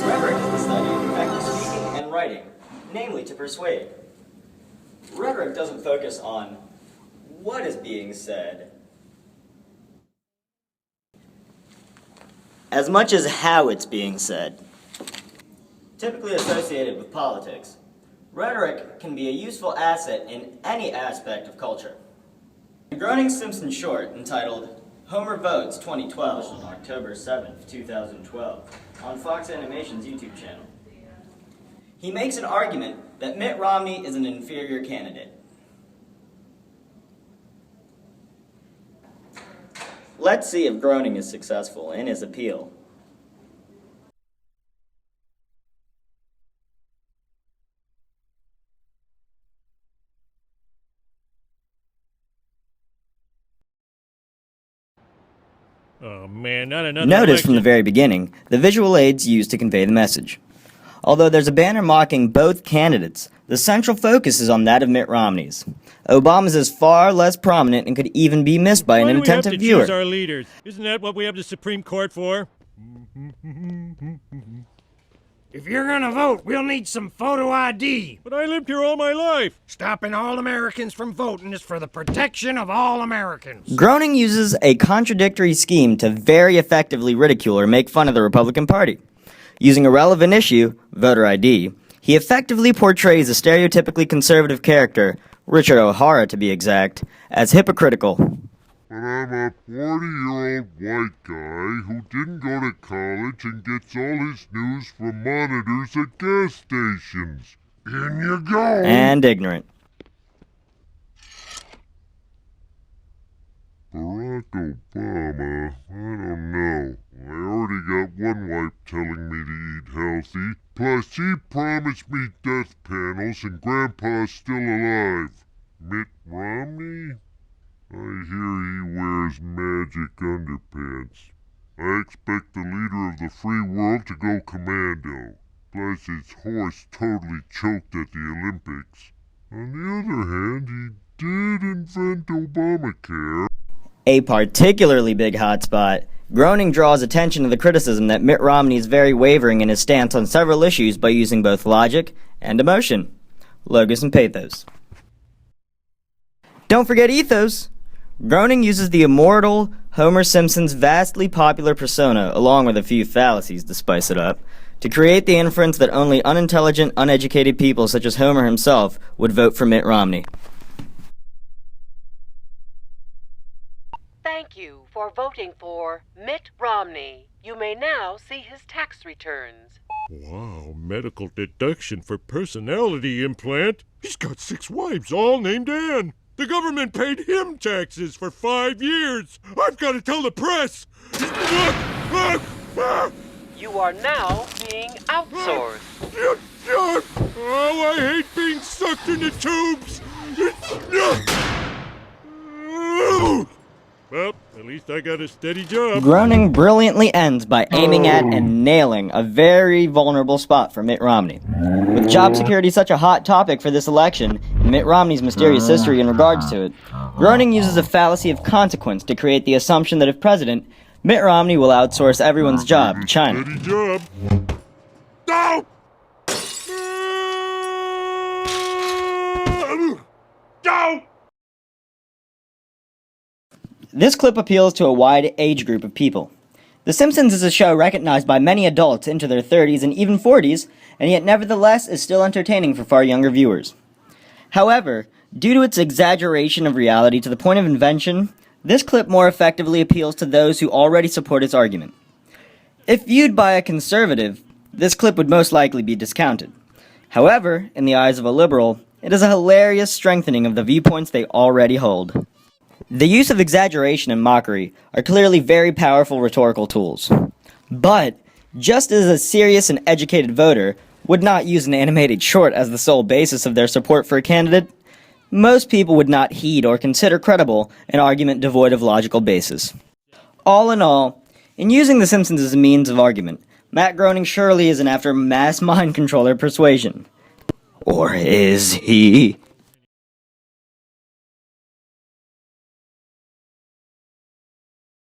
Rhetoric is the study of effective speaking and writing, namely to persuade. Rhetoric doesn't focus on what is being said, as much as how it's being said. Typically associated with politics, rhetoric can be a useful asset in any aspect of culture. Groening's Simpson short, entitled Homer Votes 2012, on October 7, 2012, on Fox Animation's YouTube channel. He makes an argument that Mitt Romney is an inferior candidate. Let's see if Groening is successful in his appeal. Oh man, not another Notice election. from the very beginning the visual aids used to convey the message. Although there's a banner mocking both candidates, the central focus is on that of Mitt Romney's. Obama's is far less prominent and could even be missed by an inattentive viewer. Why do we have to choose our leaders? Isn't that what we have the Supreme Court for? If you're gonna vote, we'll need some photo ID. But I lived here all my life. Stopping all Americans from voting is for the protection of all Americans. Groening uses a contradictory scheme to very effectively ridicule or make fun of the Republican Party. Using a relevant issue, voter ID, he effectively portrays a stereotypically conservative character, Richard O'Hara to be exact, as hypocritical. But I'm a 40-year-old white guy who didn't go to college and gets all his news from monitors at gas stations. In you go! And ignorant. Barack Obama, I don't know. I already got one wife telling me to eat healthy. Plus, he promised me death panels and Grandpa's still alive. Mitt Romney? I hear he wears magic underpants. I expect the leader of the free world to go commando. Plus his horse totally choked at the Olympics. On the other hand, he did invent Obamacare. A particularly big hotspot, Groening draws attention to the criticism that Mitt Romney is very wavering in his stance on several issues by using both logic and emotion, logos and pathos. Don't forget ethos! Groening uses the immortal Homer Simpson's vastly popular persona, along with a few fallacies to spice it up, to create the inference that only unintelligent, uneducated people such as Homer himself would vote for Mitt Romney. Thank you for voting for Mitt Romney. You may now see his tax returns. Wow, medical deduction for personality implant. He's got 6 wives, all named Ann. The government paid him taxes for 5 years. I've got to tell the press. You are now being outsourced. Oh, I hate being sucked into tubes. Well, at least I got a steady job. Groening brilliantly ends by aiming at and nailing a very vulnerable spot for Mitt Romney. With job security such a hot topic for this election, and Mitt Romney's mysterious history in regards to it, Groening uses a fallacy of consequence to create the assumption that if president, Mitt Romney will outsource everyone's job to China. Steady job. No! No! This clip appeals to a wide age group of people. The Simpsons is a show recognized by many adults into their 30s and even 40s, and yet nevertheless is still entertaining for far younger viewers. However, due to its exaggeration of reality to the point of invention, this clip more effectively appeals to those who already support its argument. If viewed by a conservative, this clip would most likely be discounted. However, in the eyes of a liberal, it is a hilarious strengthening of the viewpoints they already hold. The use of exaggeration and mockery are clearly very powerful rhetorical tools. But, just as a serious and educated voter would not use an animated short as the sole basis of their support for a candidate, most people would not heed or consider credible an argument devoid of logical basis. All in all, in using The Simpsons as a means of argument, Matt Groening surely isn't after mass mind control or persuasion. Or is he?